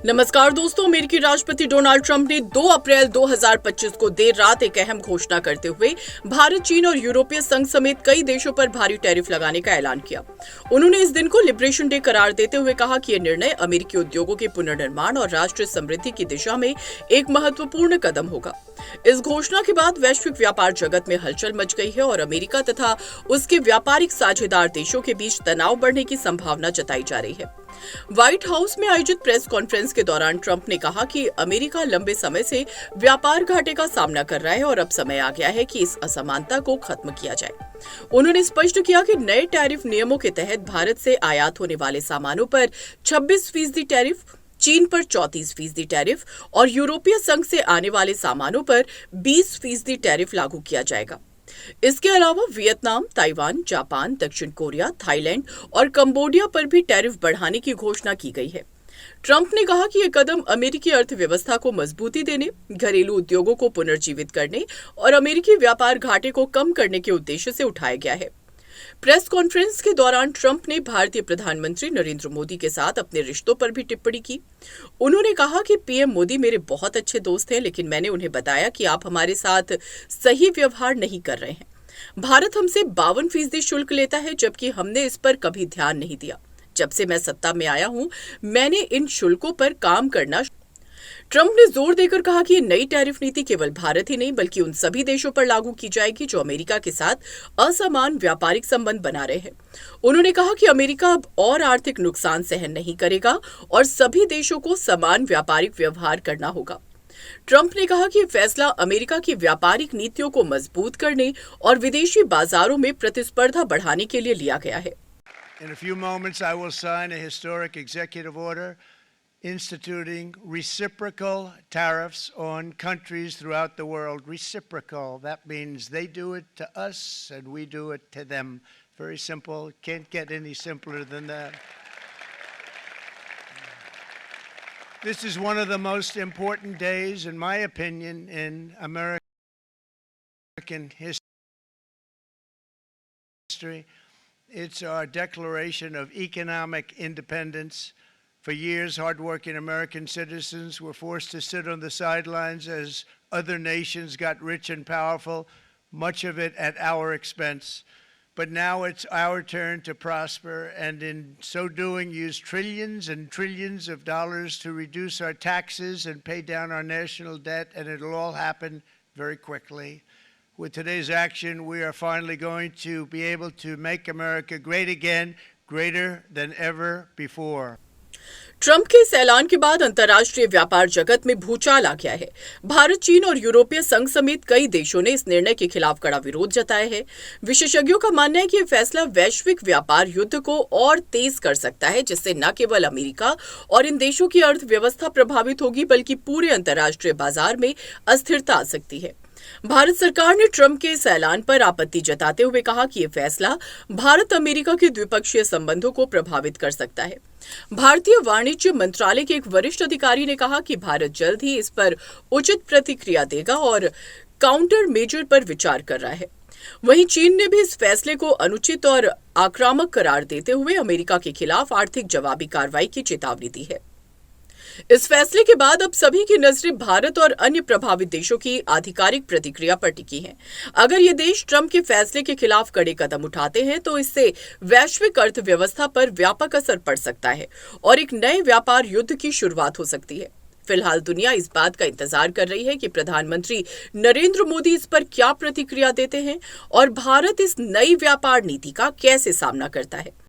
नमस्कार दोस्तों, अमेरिकी राष्ट्रपति डोनाल्ड ट्रंप ने 2 अप्रैल 2025 को देर रात एक अहम घोषणा करते हुए भारत, चीन और यूरोपीय संघ समेत कई देशों पर भारी टैरिफ लगाने का ऐलान किया। उन्होंने इस दिन को लिबरेशन डे करार देते हुए कहा कि यह निर्णय अमेरिकी उद्योगों के पुनर्निर्माण और राष्ट्रीय समृद्धि की दिशा में एक महत्वपूर्ण कदम होगा। इस घोषणा के बाद वैश्विक व्यापार जगत में हलचल मच गई है और अमेरिका तथा उसके व्यापारिक साझेदार देशों के बीच तनाव बढ़ने की संभावना जताई जा रही है। व्हाइट हाउस में आयोजित प्रेस कॉन्फ्रेंस के दौरान ट्रंप ने कहा कि अमेरिका लंबे समय से व्यापार घाटे का सामना कर रहा है और अब समय आ गया है कि इस असमानता को खत्म किया जाए। उन्होंने स्पष्ट किया कि नए टैरिफ नियमों के तहत भारत से आयात होने वाले सामानों पर 26% टैरिफ, चीन पर 34% टैरिफ और यूरोपीय संघ से आने वाले सामानों पर 20% टैरिफ लागू किया जाएगा। इसके अलावा वियतनाम, ताइवान, जापान, दक्षिण कोरिया, थाईलैंड और कंबोडिया पर भी टैरिफ बढ़ाने की घोषणा की गई है। ट्रंप ने कहा कि यह कदम अमेरिकी अर्थव्यवस्था को मजबूती देने, घरेलू उद्योगों को पुनर्जीवित करने और अमेरिकी व्यापार घाटे को कम करने के उद्देश्य से उठाया गया है। प्रेस कॉन्फ्रेंस के दौरान ट्रंप ने भारतीय प्रधानमंत्री नरेंद्र मोदी के साथ अपने रिश्तों पर भी टिप्पणी की। उन्होंने कहा कि पीएम मोदी मेरे बहुत अच्छे दोस्त हैं, लेकिन मैंने उन्हें बताया कि आप हमारे साथ सही व्यवहार नहीं कर रहे हैं। भारत हमसे 52% शुल्क लेता है, जबकि हमने इस पर कभी ध्यान नहीं दिया। जब से मैं सत्ता में आया हूं, मैंने इन शुल्कों पर काम करना। ट्रंप ने जोर देकर कहा कि नई टैरिफ नीति केवल भारत ही नहीं बल्कि उन सभी देशों पर लागू की जाएगी जो अमेरिका के साथ असमान व्यापारिक संबंध बना रहे हैं। उन्होंने कहा कि अमेरिका अब और आर्थिक नुकसान सहन नहीं करेगा और सभी देशों को समान व्यापारिक व्यवहार करना होगा। ट्रंप ने कहा कि फैसला अमेरिका की व्यापारिक नीतियों को मजबूत करने और विदेशी बाजारों में प्रतिस्पर्धा बढ़ाने के लिए लिया गया है। In a few moments, I will sign a historic executive order instituting reciprocal tariffs on countries throughout the world. Reciprocal, that means they do it to us and we do it to them. Very simple, can't get any simpler than that. This is one of the most important days, in my opinion, in American history. It's our declaration of economic independence. For years, hardworking American citizens were forced to sit on the sidelines as other nations got rich and powerful, much of it at our expense. But now it's our turn to prosper, and in so doing, use trillions and trillions of dollars to reduce our taxes and pay down our national debt, and it'll all happen very quickly. With today's action, we are finally going to be able to make America great again, greater than ever before. Trump के इस ऐलान के बाद अंतर्राष्ट्रीय व्यापार जगत में भूचाल आ गया है। भारत, चीन और यूरोपीय संघ समेत कई देशों ने इस निर्णय के खिलाफ कड़ा विरोध जताया है। विशेषज्ञों का मानना है कि यह फैसला वैश्विक व्यापार युद्ध को और तेज कर सकता है, जिससे न केवल अमेरिका और इन देशों की अर्थव्यवस्था प्रभावित होगी बल्कि पूरे अंतर्राष्ट्रीय बाजार में अस्थिरता आ सकती है। भारत सरकार ने ट्रंप के इस ऐलान पर आपत्ति जताते हुए कहा कि यह फैसला भारत अमेरिका के द्विपक्षीय संबंधों को प्रभावित कर सकता है। भारतीय वाणिज्य मंत्रालय के एक वरिष्ठ अधिकारी ने कहा कि भारत जल्द ही इस पर उचित प्रतिक्रिया देगा और काउंटर मेजर पर विचार कर रहा है। वहीं चीन ने भी इस फैसले को अनुचित और आक्रामक करार देते हुए अमेरिका के खिलाफ आर्थिक जवाबी कार्रवाई की चेतावनी दी है। इस फैसले के बाद अब सभी की नजरें भारत और अन्य प्रभावित देशों की आधिकारिक प्रतिक्रिया पर टिकी हैं। अगर ये देश ट्रंप के फैसले के खिलाफ कड़े कदम उठाते हैं तो इससे वैश्विक अर्थव्यवस्था पर व्यापक असर पड़ सकता है और एक नए व्यापार युद्ध की शुरुआत हो सकती है। फिलहाल दुनिया इस बात का इंतजार कर रही है कि प्रधानमंत्री नरेंद्र मोदी इस पर क्या प्रतिक्रिया देते हैं और भारत इस नई व्यापार नीति का कैसे सामना करता है।